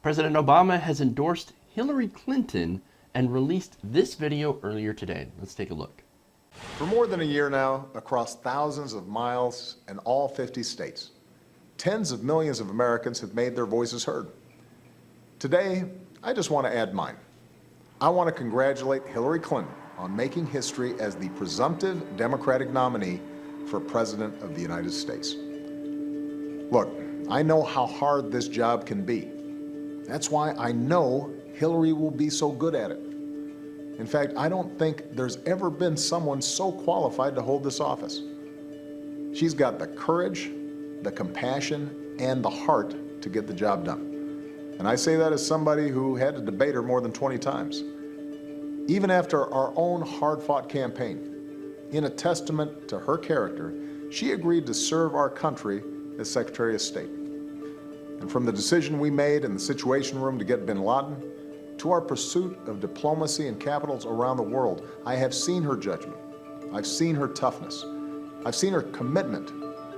President Obama has endorsed Hillary Clinton and released this video earlier today. Let's take a look. For more than a year now, across thousands of miles in all 50 states, tens of millions of Americans have made their voices heard. Today, I just want to add mine. I want to congratulate Hillary Clinton on making history as the presumptive Democratic nominee for President of the United States. Look, I know how hard this job can be. That's why I know Hillary will be so good at it. In fact, I don't think there's ever been someone so qualified to hold this office. She's got the courage, the compassion, and the heart to get the job done. And I say that as somebody who had to debate her more than 20 times. Even after our own hard-fought campaign, in a testament to her character, she agreed to serve our country as Secretary of State. And from the decision we made in the Situation Room to get bin Laden, to our pursuit of diplomacy in capitals around the world, I have seen her judgment. I've seen her toughness. I've seen her commitment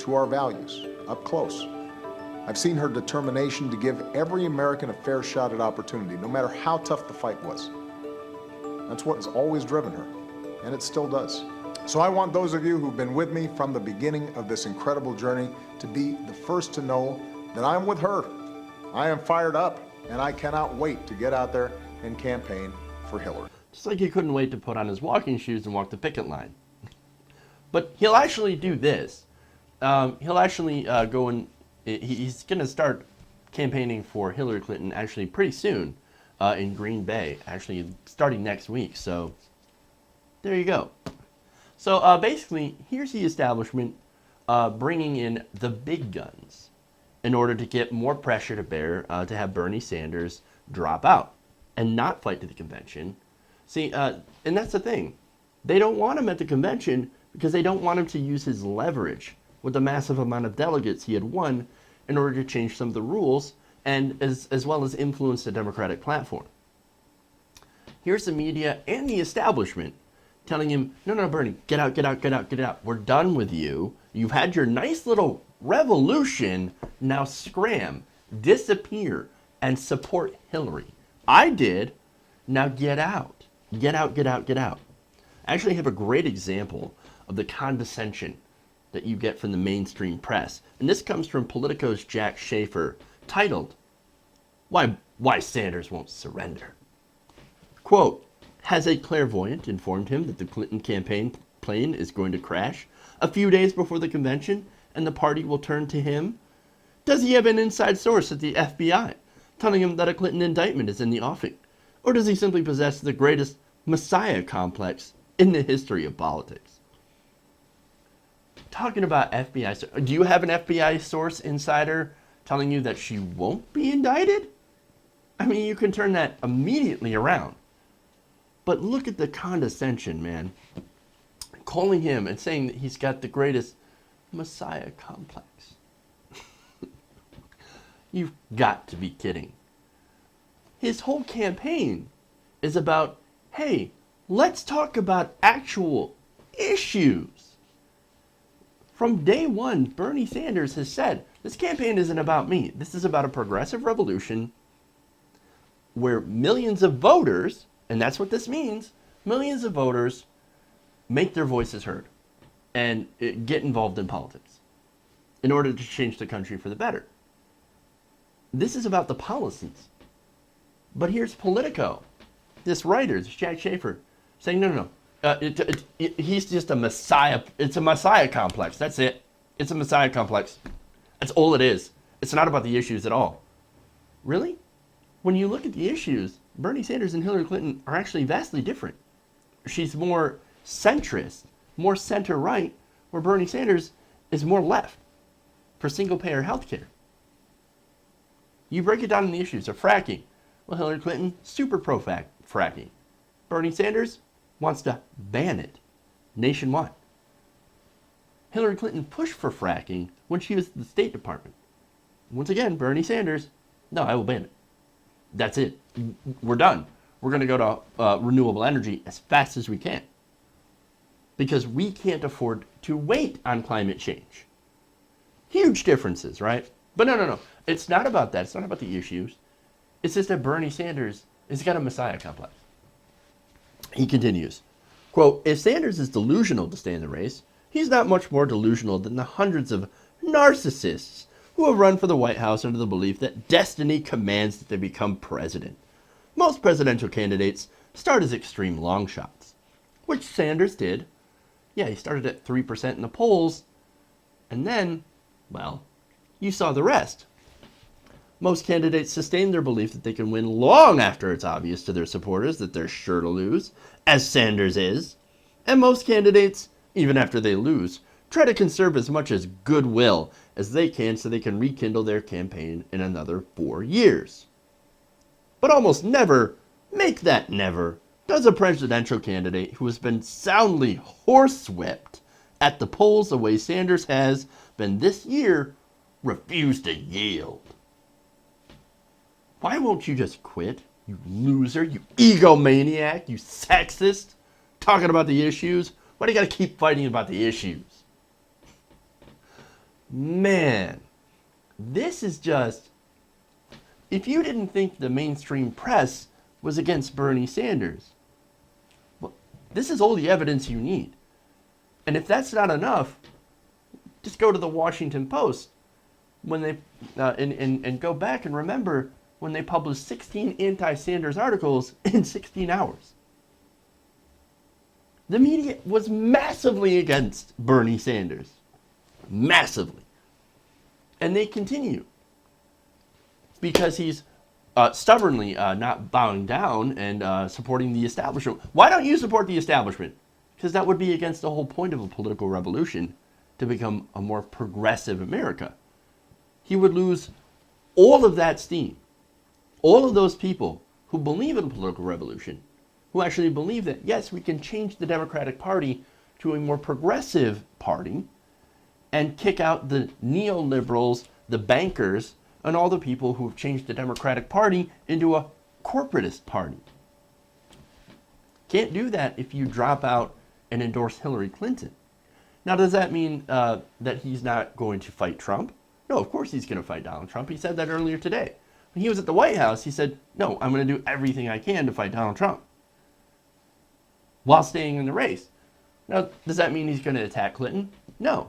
to our values up close. I've seen her determination to give every American a fair shot at opportunity, no matter how tough the fight was. That's what has always driven her, and it still does. So I want those of you who've been with me from the beginning of this incredible journey to be the first to know that I'm with her. I am fired up, and I cannot wait to get out there and campaign for Hillary. Just like he couldn't wait to put on his walking shoes and walk the picket line. But he'll actually do this. He'll actually go and he's going to start campaigning for Hillary Clinton actually pretty soon in Green Bay, actually starting next week. So there you go. So basically, here's the establishment bringing in the big guns in order to get more pressure to bear to have Bernie Sanders drop out and not fight to the convention. See, and that's the thing. They don't want him at the convention because they don't want him to use his leverage with the massive amount of delegates he had won in order to change some of the rules and as well as influence the Democratic platform. Here's the media and the establishment telling him, no, Bernie, get out, get out, get out, get out. We're done with you. You've had your nice little revolution. Now scram, disappear, and support Hillary. I did. Now get out. Get out, get out, get out. I actually have a great example of the condescension that you get from the mainstream press. And this comes from Politico's Jack Schaefer, titled, Why Sanders Won't Surrender. Quote, has a clairvoyant informed him that the Clinton campaign plane is going to crash a few days before the convention and the party will turn to him? Does he have an inside source at the FBI telling him that a Clinton indictment is in the offing? Or does he simply possess the greatest Messiah complex in the history of politics? Talking about FBI, do you have an FBI source insider telling you that she won't be indicted? I mean, you can turn that immediately around. But look at the condescension, man. Calling him and saying that he's got the greatest Messiah complex. You've got to be kidding. His whole campaign is about, hey, let's talk about actual issues. From day one, Bernie Sanders has said, this campaign isn't about me. This is about a progressive revolution where millions of voters, and that's what this means, millions of voters make their voices heard and get involved in politics in order to change the country for the better. This is about the policies. But here's Politico, this writer, this Jack Schaefer, saying, no. He's just a messiah. It's a messiah complex. That's it. It's a messiah complex. That's all it is. It's not about the issues at all. Really? When you look at the issues, Bernie Sanders and Hillary Clinton are actually vastly different. She's more centrist, more center-right, where Bernie Sanders is more left for single-payer health care. You break it down in the issues of fracking. Well, Hillary Clinton, super pro-fracking. Bernie Sanders wants to ban it nationwide. Hillary Clinton pushed for fracking when she was at the State Department. Once again, Bernie Sanders, no, I will ban it. That's it. We're done. We're going to go to renewable energy as fast as we can. Because we can't afford to wait on climate change. Huge differences, right? But no. It's not about that. It's not about the issues. It's just that Bernie Sanders has got a messiah complex. He continues, quote, if Sanders is delusional to stay in the race, he's not much more delusional than the hundreds of narcissists who have run for the White House under the belief that destiny commands that they become president. Most presidential candidates start as extreme long shots, which Sanders did. Yeah, he started at 3% in the polls, and then, well, you saw the rest. Most candidates sustain their belief that they can win long after it's obvious to their supporters that they're sure to lose, as Sanders is. And most candidates, even after they lose, try to conserve as much as goodwill as they can so they can rekindle their campaign in another 4 years. But almost never, make that never, does a presidential candidate who has been soundly horsewhipped at the polls the way Sanders has been this year refuse to yield. Why won't you just quit, you loser, you egomaniac, you sexist, talking about the issues? Why do you got to keep fighting about the issues? Man, this is just, if you didn't think the mainstream press was against Bernie Sanders, well, this is all the evidence you need. And if that's not enough, just go to the Washington Post when they and go back and remember when they published 16 anti-Sanders articles in 16 hours. The media was massively against Bernie Sanders. Massively. And they continue. Because he's stubbornly not bowing down and supporting the establishment. Why don't you support the establishment? Because that would be against the whole point of a political revolution, to become a more progressive America. He would lose all of that steam. All of those people who believe in a political revolution, who actually believe that, yes, we can change the Democratic Party to a more progressive party and kick out the neoliberals, the bankers, and all the people who have changed the Democratic Party into a corporatist party. Can't do that if you drop out and endorse Hillary Clinton. Now, does that mean that he's not going to fight Trump? No, of course he's going to fight Donald Trump. He said that earlier today. When he was at the White House, he said, no, I'm going to do everything I can to fight Donald Trump while staying in the race. Now, does that mean he's going to attack Clinton? No.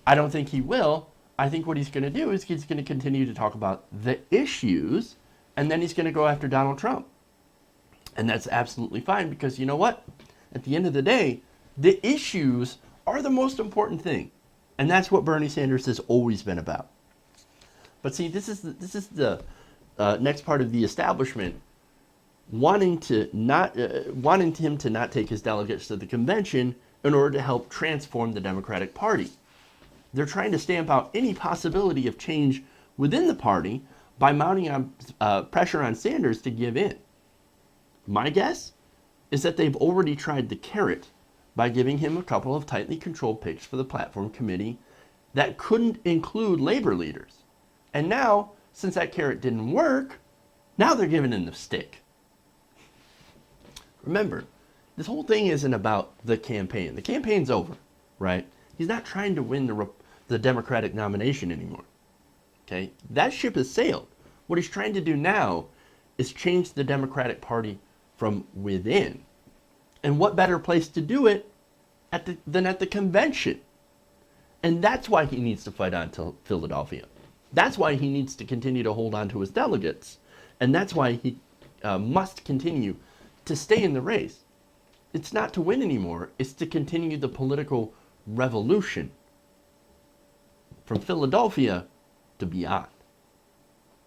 I don't think he will. I think what he's going to do is he's going to continue to talk about the issues, and then he's going to go after Donald Trump. And that's absolutely fine, because you know what? At the end of the day, the issues are the most important thing. And that's what Bernie Sanders has always been about. But see, this is the next part of the establishment wanting him to not take his delegates to the convention in order to help transform the Democratic Party. They're trying to stamp out any possibility of change within the party by mounting on pressure on Sanders to give in. My guess is that they've already tried the carrot by giving him a couple of tightly controlled picks for the platform committee that couldn't include labor leaders. And now, since that carrot didn't work, now they're giving him the stick. Remember, this whole thing isn't about the campaign. The campaign's over, right? He's not trying to win the Democratic nomination anymore. Okay? That ship has sailed. What he's trying to do now is change the Democratic Party from within. And what better place to do it than at the convention? And that's why he needs to fight on to Philadelphia. That's why he needs to continue to hold on to his delegates. And that's why he must continue to stay in the race. It's not to win anymore. It's to continue the political revolution from Philadelphia to beyond.